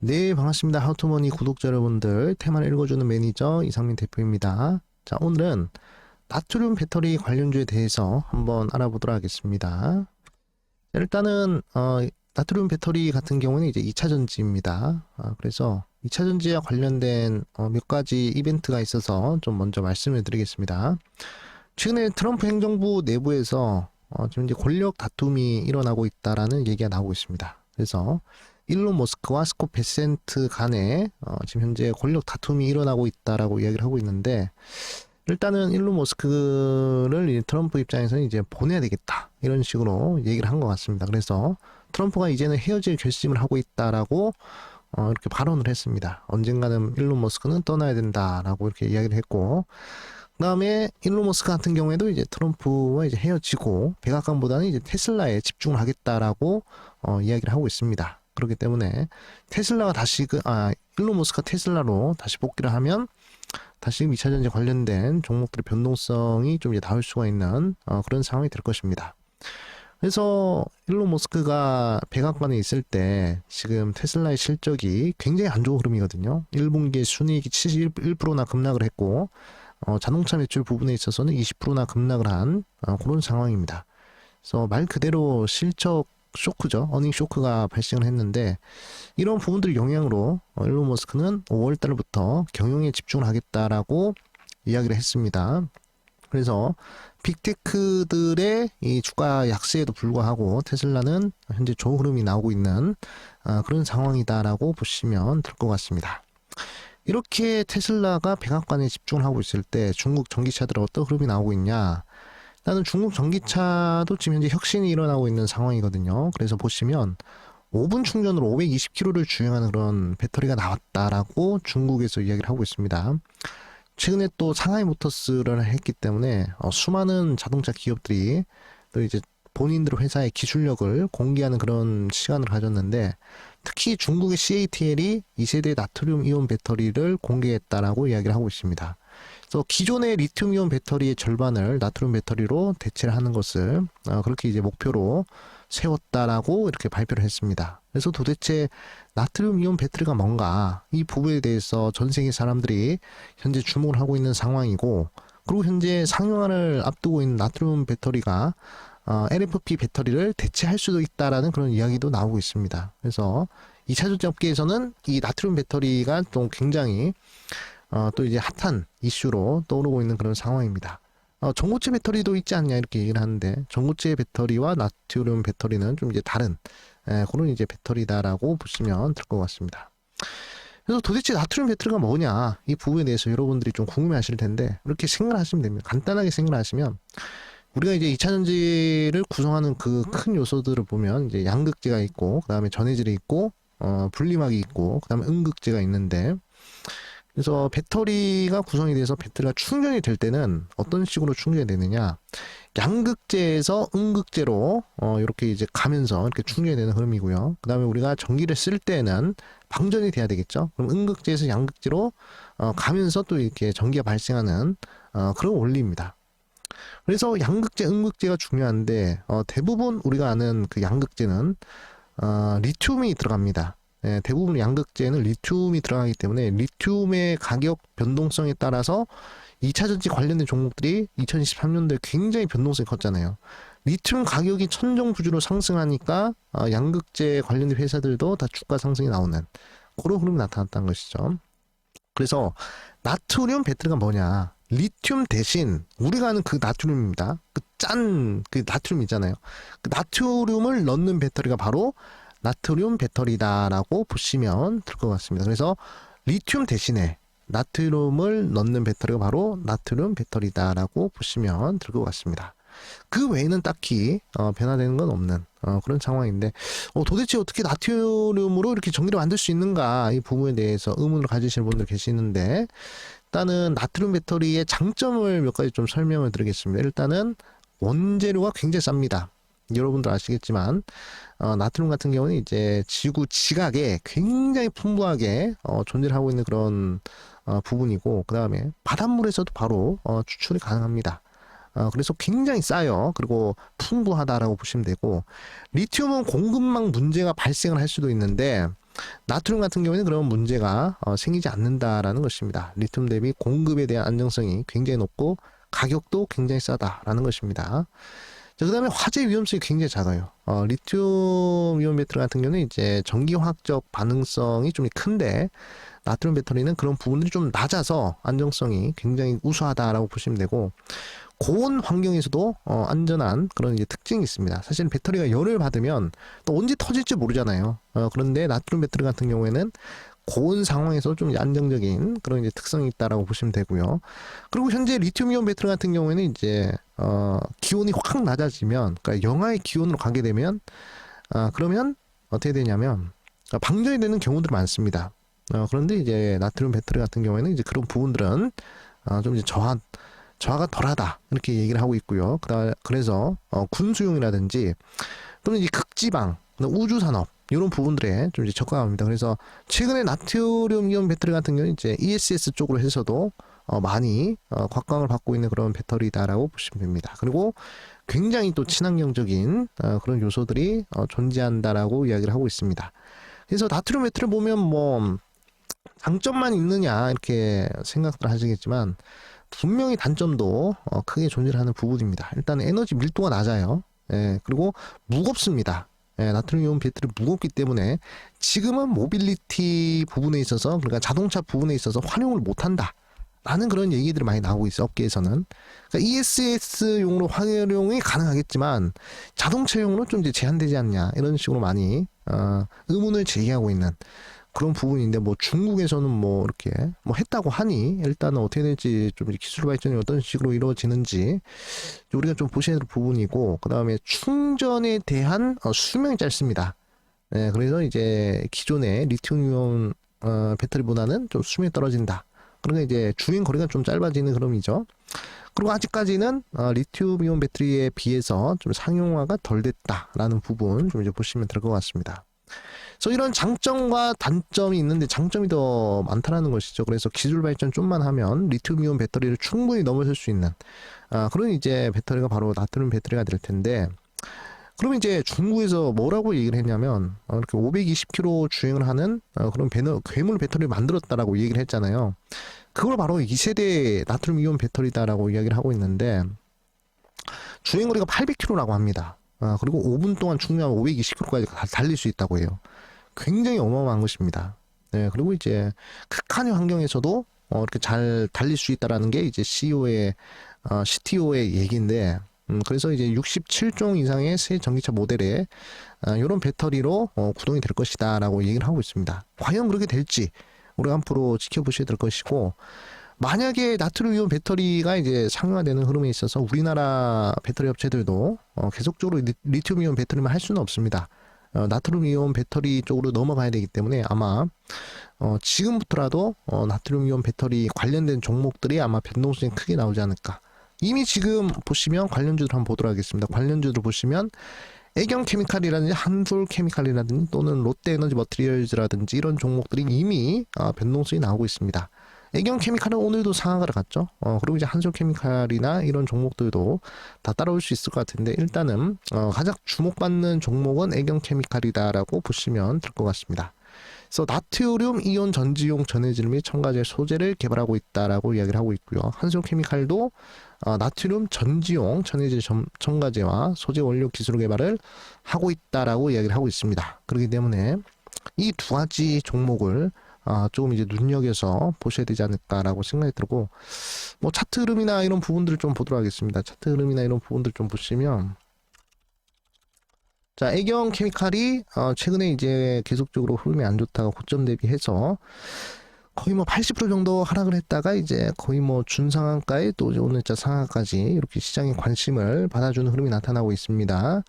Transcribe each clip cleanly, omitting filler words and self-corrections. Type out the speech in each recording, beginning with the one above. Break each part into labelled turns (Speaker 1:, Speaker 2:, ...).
Speaker 1: 네, 반갑습니다. 하우투머니 구독자 여러분들, 테마를 읽어주는 매니저 이상민 대표입니다. 자, 오늘은 나트륨 배터리 관련주에 대해서 한번 알아보도록 하겠습니다. 일단은 나트륨 배터리 같은 경우는 이제 2차 전지입니다. 그래서 2차 전지와 관련된 몇 가지 이벤트가 있어서 좀 먼저 말씀을 드리겠습니다. 최근에 트럼프 행정부 내부에서 지금 이제 권력 다툼이 일어나고 있다라는 얘기가 나오고 있습니다. 그래서 일론 머스크와 스콧 베센트 간에 지금 현재 권력 다툼이 일어나고 있다라고 이야기를 하고 있는데, 일단은 일론 머스크를 트럼프 입장에서는 이제 보내야 되겠다 이런 식으로 얘기를 한 것 같습니다. 그래서 트럼프가 이제는 헤어질 결심을 하고 있다라고 이렇게 발언을 했습니다. 언젠가는 일론 머스크는 떠나야 된다라고 이렇게 이야기를 했고, 그 다음에 일론 머스크 같은 경우에도 이제 트럼프와 이제 헤어지고 백악관보다는 이제 테슬라에 집중을 하겠다라고 이야기를 하고 있습니다. 그렇기 때문에 테슬라가 다시 일론 머스크가 테슬라로 다시 복귀를 하면 다시 2차 전지 관련된 종목들의 변동성이 좀 이제 나올 수가 있는 그런 상황이 될 것입니다. 그래서 일론 머스크가 백악관에 있을 때 지금 테슬라의 실적이 굉장히 안 좋은 흐름이거든요. 1분기에 순이익이 71%나 급락을 했고, 자동차 매출 부분에 있어서는 20%나 급락을 한 그런 상황입니다. 그래서 말 그대로 실적 쇼크죠. 어닝 쇼크가 발생을 했는데, 이런 부분들 영향으로 일론 머스크는 5월 달부터 경영에 집중을 하겠다라고 이야기를 했습니다. 그래서 빅테크들의 이 주가 약세에도 불구하고 테슬라는 현재 좋은 흐름이 나오고 있는 그런 상황이다라고 보시면 될 것 같습니다. 이렇게 테슬라가 백악관에 집중을 하고 있을 때 중국 전기차들은 어떤 흐름이 나오고 있냐? 일단은 중국 전기차도 지금 현재 혁신이 일어나고 있는 상황이거든요. 그래서 보시면 5분 충전으로 520km를 주행하는 그런 배터리가 나왔다라고 중국에서 이야기를 하고 있습니다. 최근에 또 상하이 모터스를 했기 때문에 수많은 자동차 기업들이 또 이제 본인들 회사의 기술력을 공개하는 그런 시간을 가졌는데, 특히 중국의 CATL이 2세대 나트륨 이온 배터리를 공개했다라고 이야기를 하고 있습니다. 그래서 기존의 리튬 이온 배터리의 절반을 나트륨 배터리로 대체를 하는 것을 그렇게 이제 목표로 세웠다라고 이렇게 발표를 했습니다. 그래서 도대체 나트륨 이온 배터리가 뭔가, 이 부분에 대해서 전 세계 사람들이 현재 주목을 하고 있는 상황이고, 그리고 현재 상용화를 앞두고 있는 나트륨 배터리가 LFP 배터리를 대체할 수도 있다라는 그런 이야기도 나오고 있습니다. 그래서 2차 전지 업계에서는 이 나트륨 배터리가 또 굉장히 또 이제 핫한 이슈로 떠오르고 있는 그런 상황입니다. 전고체 배터리도 있지 않냐 이렇게 얘기를 하는데, 전고체 배터리와 나트륨 배터리는 좀 이제 다른 그런 이제 배터리다라고 보시면 될 것 같습니다. 그래서 도대체 나트륨 배터리가 뭐냐, 이 부분에 대해서 여러분들이 좀 궁금해 하실 텐데, 이렇게 생각을 하시면 됩니다. 간단하게 생각을 하시면, 우리가 이제 2차 전지를 구성하는 그 큰 요소들을 보면 이제 양극재가 있고, 그 다음에 전해질이 있고, 분리막이 있고, 그 다음에 음극재가 있는데, 그래서 배터리가 구성이 돼서 배터리가 충전이 될 때는 어떤 식으로 충전이 되느냐, 양극재에서 음극재로 이렇게 이제 가면서 이렇게 충전이 되는 흐름이고요. 그 다음에 우리가 전기를 쓸 때는 방전이 돼야 되겠죠. 그럼 음극재에서 양극재로 가면서 또 이렇게 전기가 발생하는 그런 원리입니다. 그래서 양극재, 음극재가 중요한데, 대부분 우리가 아는 그 양극재는 리튬이 들어갑니다. 예, 대부분 양극재는 리튬이 들어가기 때문에 리튬의 가격 변동성에 따라서 2차 전지 관련된 종목들이 2023년도에 굉장히 변동성이 컸잖아요. 리튬 가격이 천정부지로 상승하니까 양극재 관련된 회사들도 다 주가 상승이 나오는 그런 흐름이 나타났다는 것이죠. 그래서 나트륨 배터리가 뭐냐? 리튬 대신 우리가 아는 그 나트륨입니다. 그 나트륨 있잖아요. 그 나트륨을 넣는 배터리가 바로 나트륨 배터리다라고 보시면 될 것 같습니다. 그래서 리튬 대신에 나트륨을 넣는 배터리가 바로 나트륨 배터리다라고 보시면 될 것 같습니다. 그 외에는 딱히 변화되는 건 없는 그런 상황인데, 도대체 어떻게 나트륨으로 이렇게 전기를 만들 수 있는가, 이 부분에 대해서 의문을 가지시는 분들 계시는데, 일단은 나트륨 배터리의 장점을 몇 가지 좀 설명을 드리겠습니다. 일단은 원재료가 굉장히 쌉니다. 여러분들 아시겠지만 나트륨 같은 경우는 이제 지구 지각에 굉장히 풍부하게 존재를 하고 있는 그런 부분이고, 그 다음에 바닷물에서도 바로 추출이 가능합니다. 그래서 굉장히 싸요. 그리고 풍부하다라고 보시면 되고, 리튬은 공급망 문제가 발생을 할 수도 있는데, 나트륨 같은 경우에는 그런 문제가 생기지 않는다라는 것입니다. 리튬 대비 공급에 대한 안정성이 굉장히 높고 가격도 굉장히 싸다라는 것입니다. 자, 그 다음에 화재 위험성이 굉장히 작아요. 리튬 이온 배터리 같은 경우는 이제 전기화학적 반응성이 좀 큰데, 나트륨 배터리는 그런 부분들이 좀 낮아서 안정성이 굉장히 우수하다라고 보시면 되고, 고온 환경에서도 안전한 그런 이제 특징이 있습니다. 사실 배터리가 열을 받으면 또 언제 터질지 모르잖아요. 그런데 나트륨 배터리 같은 경우에는 고온 상황에서 좀 안정적인 그런 이제 특성이 있다라고 보시면 되고요. 그리고 현재 리튬이온 배터리 같은 경우에는 이제 기온이 확 낮아지면, 그러니까 영하의 기온으로 가게 되면 그러면 어떻게 되냐면 방전이 되는 경우들이 많습니다. 그런데 이제 나트륨 배터리 같은 경우에는 이제 그런 부분들은 좀 이제 저하가 덜하다 이렇게 얘기를 하고 있고요. 그래서 군수용이라든지 또는 이제 극지방, 우주산업 이런 부분들에 좀 이제 적합합니다. 그래서 최근에 나트륨 이온 배터리 같은 경우는 이제 ESS 쪽으로 해서도 많이 곽광을 받고 있는 그런 배터리다라고 보시면 됩니다. 그리고 굉장히 또 친환경적인 그런 요소들이 존재한다라고 이야기를 하고 있습니다. 그래서 나트륨 배터리 보면 뭐 장점만 있느냐 이렇게 생각을 하시겠지만 분명히 단점도 크게 존재하는 부분입니다. 일단 에너지 밀도가 낮아요. 예, 그리고 무겁습니다. 예, 나트륨 이온 배터리 무겁기 때문에 지금은 모빌리티 부분에 있어서, 그러니까 자동차 부분에 있어서 활용을 못한다 라는 그런 얘기들이 많이 나오고 있어요. 업계에서는. 그러니까 ESS용으로 활용이 가능하겠지만 자동차용으로 좀 이제 제한되지 않냐 이런 식으로 많이 의문을 제기하고 있는 그런 부분인데, 뭐 중국에서는 뭐 이렇게 뭐 했다고 하니 일단은 어떻게 될지, 좀 기술 발전이 어떤 식으로 이루어지는지 우리가 좀 보셔야 될 부분이고, 그 다음에 충전에 대한 수명이 짧습니다. 네, 그래서 이제 기존의 리튬이온 배터리보다는 좀 수명이 떨어진다. 그러니까 이제 주행 거리가 좀 짧아지는 흐름이죠. 그리고 아직까지는 리튬이온 배터리에 비해서 좀 상용화가 덜 됐다라는 부분 좀 이제 보시면 될 것 같습니다. 그래서 이런 장점과 단점이 있는데 장점이 더 많다라는 것이죠. 그래서 기술 발전 좀만 하면 리튬이온 배터리를 충분히 넘어설 수 있는 그런 이제 배터리가 바로 나트륨 배터리가 될 텐데, 그러면 이제 중국에서 뭐라고 얘기를 했냐면 이렇게 520km 주행을 하는 그런 괴물 배터리를 만들었다라고 얘기를 했잖아요. 그걸 바로 2세대 나트륨 이온 배터리다라고 이야기를 하고 있는데, 주행거리가 800km라고 합니다. 그리고 5분 동안 충전하면 520km까지 달릴 수 있다고 해요. 굉장히 어마어마한 것입니다. 네, 그리고 이제 극한의 환경에서도 이렇게 잘 달릴 수 있다라는 게 이제 CTO의 얘기인데, 그래서 이제 67종 이상의 새 전기차 모델에 이런 배터리로 구동이 될 것이다라고 얘기를 하고 있습니다. 과연 그렇게 될지 우리가 앞으로 지켜보셔야 될 것이고, 만약에 나트륨 이온 배터리가 이제 상용화되는 흐름에 있어서 우리나라 배터리 업체들도 계속적으로 리튬 이온 배터리만 할 수는 없습니다. 나트륨 이온 배터리 쪽으로 넘어가야 되기 때문에 아마 지금부터라도 나트륨 이온 배터리 관련된 종목들이 아마 변동성이 크게 나오지 않을까. 이미 지금 보시면 관련주들 한번 보도록 하겠습니다. 관련주들 보시면 애경 케미칼이라든지 한솔 케미칼이라든지 또는 롯데에너지 머티리얼즈라든지 이런 종목들이 이미 변동성이 나오고 있습니다. 애경 케미칼은 오늘도 상한가를 갔죠. 그리고 이제 한솔 케미칼이나 이런 종목들도 다 따라올 수 있을 것 같은데, 일단은 가장 주목받는 종목은 애경 케미칼이다라고 보시면 될 것 같습니다. 그래서 나트륨 이온 전지용 전해질 및 첨가제 소재를 개발하고 있다라고 이야기를 하고 있고요. 한솔 케미칼도 나트륨 전지용 전해질 첨가제와 소재 원료 기술 개발을 하고 있다라고 이야기를 하고 있습니다. 그렇기 때문에 이 두 가지 종목을 조금 이제 눈여겨서 보셔야 되지 않을까라고 생각이 들고, 뭐 차트 흐름이나 이런 부분들을 좀 보도록 하겠습니다. 차트 흐름이나 이런 부분들 좀 보시면, 자, 애경 케미칼이 최근에 이제 계속적으로 흐름이 안 좋다가 고점 대비해서 거의 뭐 80% 정도 하락을 했다가 이제 거의 뭐 준상한가에 또 오늘자 상한까지 이렇게 시장의 관심을 받아주는 흐름이 나타나고 있습니다.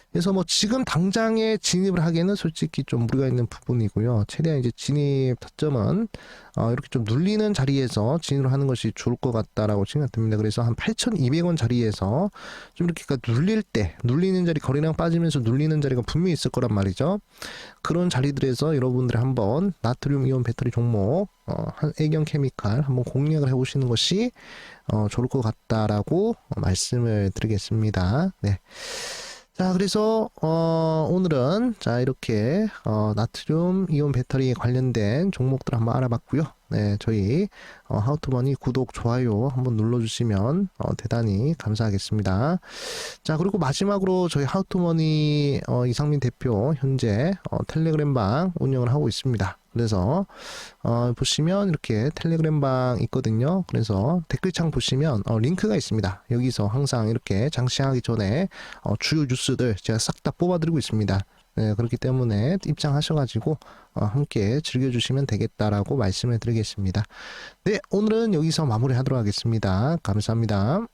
Speaker 1: 그래서 뭐 지금 당장에 진입을 하기에는 솔직히 좀 무리가 있는 부분이고요. 최대한 이제 진입 타점은 이렇게 좀 눌리는 자리에서 진입을 하는 것이 좋을 것 같다라고 생각됩니다. 그래서 한 8,200원 자리에서 좀 이렇게 눌리는 자리, 거래량 빠지면서 눌리는 자리가 분명히 있을 거란 말이죠. 그런 자리들에서 여러분들이 한번 나트륨 이온 배터리 종목 애경 케미칼 한번 공략을 해보시는 것이 좋을 것 같다라고 말씀을 드리겠습니다. 네. 자, 그래서 오늘은 자 이렇게 나트륨 이온 배터리 관련된 종목들 한번 알아봤고요. 네, 저희 하우투머니 구독, 좋아요 한번 눌러주시면 대단히 감사하겠습니다. 자, 그리고 마지막으로 저희 하우투머니 이상민 대표 현재 텔레그램 방 운영을 하고 있습니다. 그래서 보시면 이렇게 텔레그램 방 있거든요. 그래서 댓글창 보시면 링크가 있습니다. 여기서 항상 이렇게 장시하기 전에 주요 뉴스들 제가 싹 다 뽑아드리고 있습니다. 네, 그렇기 때문에 입장하셔가지고 함께 즐겨주시면 되겠다라고 말씀을 드리겠습니다. 네, 오늘은 여기서 마무리하도록 하겠습니다. 감사합니다.